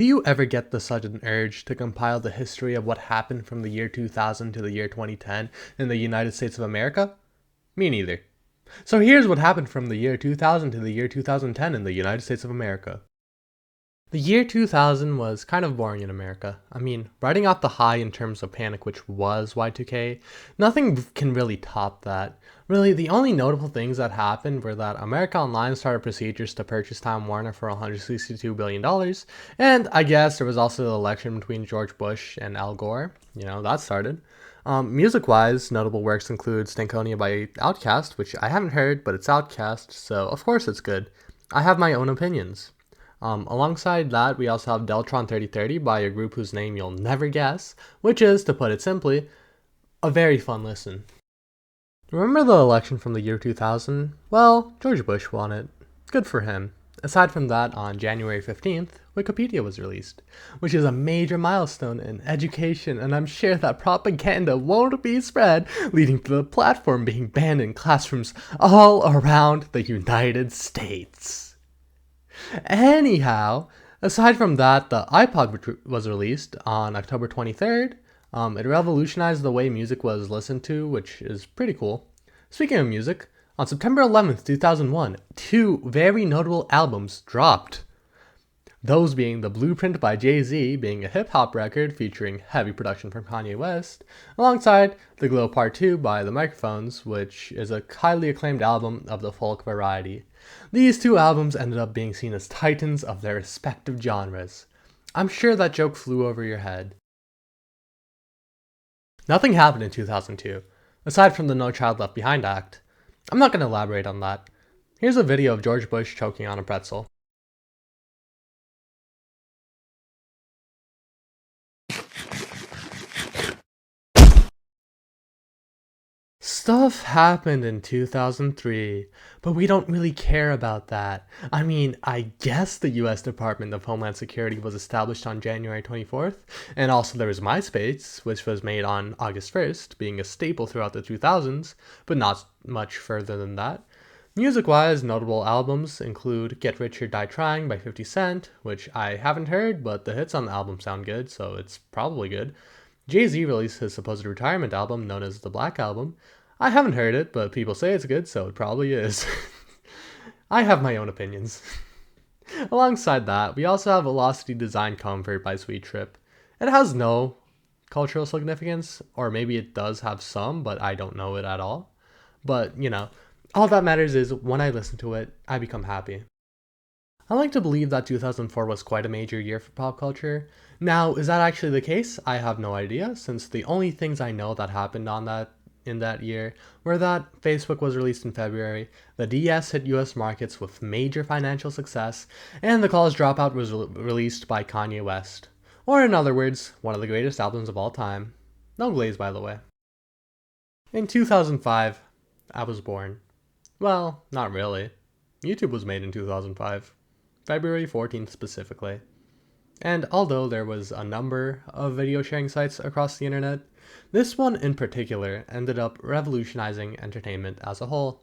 Do you ever get the sudden urge to compile the history of what happened from the year 2000 to the year 2010 in the United States of America? Me neither. So here's what happened from the year 2000 to the year 2010 in the United States of America. The year 2000 was kind of boring in America. I mean, riding off the high in terms of panic, which was Y2K, nothing can really top that. Really, the only notable things that happened were that America Online started procedures to purchase Time Warner for $162 billion, and I guess there was also the election between George Bush and Al Gore. That started. Music-wise, notable works include Stankonia by Outkast, which I haven't heard, but it's Outkast, so of course it's good. I have my own opinions. Alongside that, we also have Deltron 3030 by a group whose name you'll never guess, which is, to put it simply, a very fun listen. Remember the election from the year 2000? Well, George Bush won it. Good for him. Aside from that, on January 15th, Wikipedia was released, which is a major milestone in education, and I'm sure that propaganda won't be spread, leading to the platform being banned in classrooms all around the United States. Anyhow, aside from that, the iPod was released on October 23rd. It revolutionized the way music was listened to, which is pretty cool. Speaking of music, on September 11th, 2001, two very notable albums dropped. Those being The Blueprint by Jay-Z, being a hip-hop record featuring heavy production from Kanye West, alongside The Glow Part 2 by The Microphones, which is a highly acclaimed album of the folk variety. These two albums ended up being seen as titans of their respective genres. I'm sure that joke flew over your head. Nothing happened in 2002, aside from the No Child Left Behind Act. I'm not going to elaborate on that. Here's a video of George Bush choking on a pretzel. Stuff happened in 2003, but we don't really care about that. I mean, I guess the US Department of Homeland Security was established on January 24th, and also there was MySpace, which was made on August 1st, being a staple throughout the 2000s, but not much further than that. Music-wise, notable albums include Get Rich or Die Trying by 50 Cent, which I haven't heard, but the hits on the album sound good, so it's probably good. Jay-Z released his supposed retirement album known as the Black Album. I haven't heard it, but people say it's good, so it probably is. I have my own opinions. Alongside that, we also have Velocity Design Comfort by Sweet Trip. It has no cultural significance, or maybe it does have some, but I don't know it at all. But, all that matters is when I listen to it, I become happy. I like to believe that 2004 was quite a major year for pop culture. Now, is that actually the case? I have no idea, since the only things I know that happened in that year were that Facebook was released in February, the DS hit US markets with major financial success, and The College Dropout was released by Kanye West. Or in other words, one of the greatest albums of all time. No glaze, by the way. In 2005, I was born. Well, not really. YouTube was made in 2005. February 14th specifically. And although there was a number of video sharing sites across the internet, this one in particular ended up revolutionizing entertainment as a whole.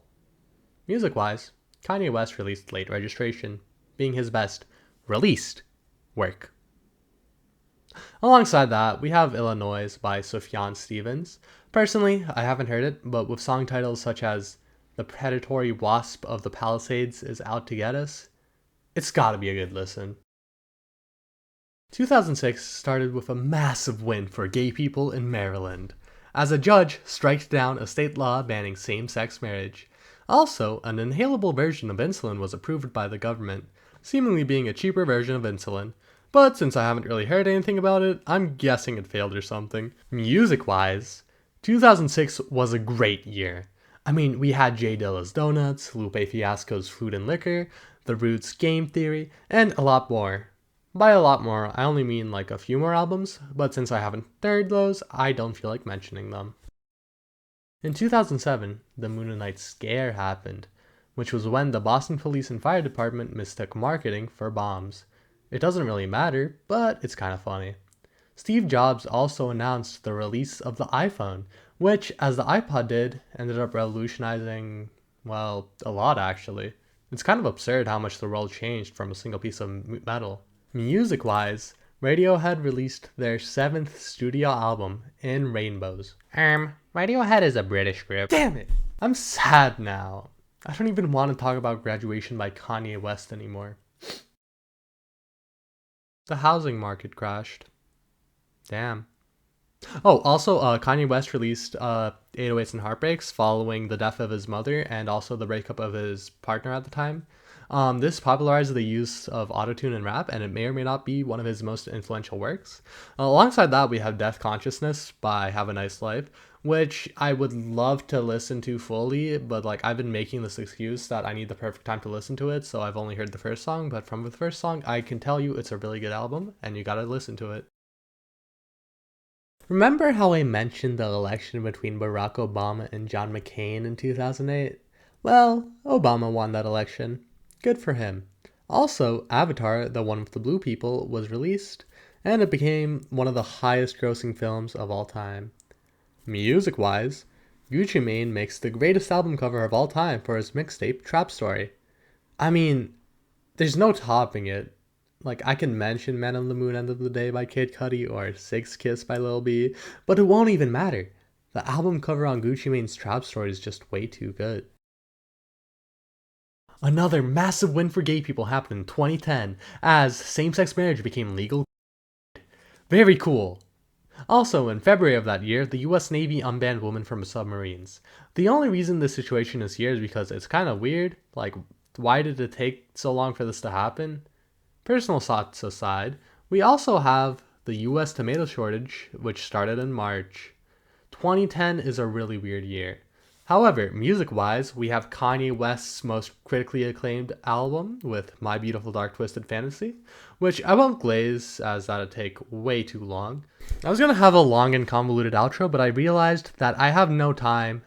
Music-wise, Kanye West released Late Registration, being his best released work. Alongside that, we have Illinois by Sufjan Stevens. Personally, I haven't heard it, but with song titles such as The Predatory Wasp of the Palisades is Out to Get Us, it's gotta be a good listen. 2006 started with a massive win for gay people in Maryland, as a judge strikes down a state law banning same-sex marriage. Also, an inhalable version of insulin was approved by the government, seemingly being a cheaper version of insulin. But since I haven't really heard anything about it, I'm guessing it failed or something. Music-wise, 2006 was a great year. I mean, we had Jay Dilla's Donuts, Lupe Fiasco's Food and Liquor, The Roots' Game Theory, and a lot more. By a lot more, I only mean like a few more albums, but since I haven't heard those, I don't feel like mentioning them. In 2007, the Moonlight Scare happened, which was when the Boston Police and Fire Department mistook marketing for bombs. It doesn't really matter, but it's kind of funny. Steve Jobs also announced the release of the iPhone, which, as the iPod did, ended up revolutionizing, well, a lot actually. It's kind of absurd how much the world changed from a single piece of metal. Music-wise, Radiohead released their 7th studio album, In Rainbows. Radiohead is a British group. Damn it! I'm sad now. I don't even want to talk about Graduation by Kanye West anymore. The housing market crashed. Damn. Oh, also, Kanye West released 808s and Heartbreaks following the death of his mother and also the breakup of his partner at the time. This popularized the use of autotune in rap, and it may or may not be one of his most influential works. Alongside that, we have Death Consciousness by Have a Nice Life, which I would love to listen to fully, but like I've been making this excuse that I need the perfect time to listen to it, so I've only heard the first song, but from the first song, I can tell you it's a really good album, and you gotta listen to it. Remember how I mentioned the election between Barack Obama and John McCain in 2008? Well, Obama won that election. Good for him. Also, Avatar, the one with the blue people, was released, and it became one of the highest grossing films of all time. Music-wise, Gucci Mane makes the greatest album cover of all time for his mixtape, Trap Story. I mean, there's no topping it. Like, I can mention Man on the Moon End of the Day by Kid Cudi or Six Kiss by Lil B, but it won't even matter. The album cover on Gucci Mane's Trap Story is just way too good. Another massive win for gay people happened in 2010 as same-sex marriage became legal. Very cool. Also, in February of that year, the US Navy unbanned women from submarines. The only reason this situation is here is because it's kind of weird. Like, why did it take so long for this to happen? Personal thoughts aside, we also have the US tomato shortage, which started in March. 2010 is a really weird year. However, music-wise, we have Kanye West's most critically acclaimed album with My Beautiful Dark Twisted Fantasy, which I won't glaze as that'd take way too long. I was gonna have a long and convoluted outro, but I realized that I have no time.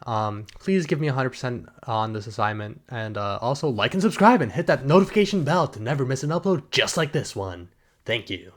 Please give me 100% on this assignment, and also like and subscribe and hit that notification bell to never miss an upload just like this one. Thank you.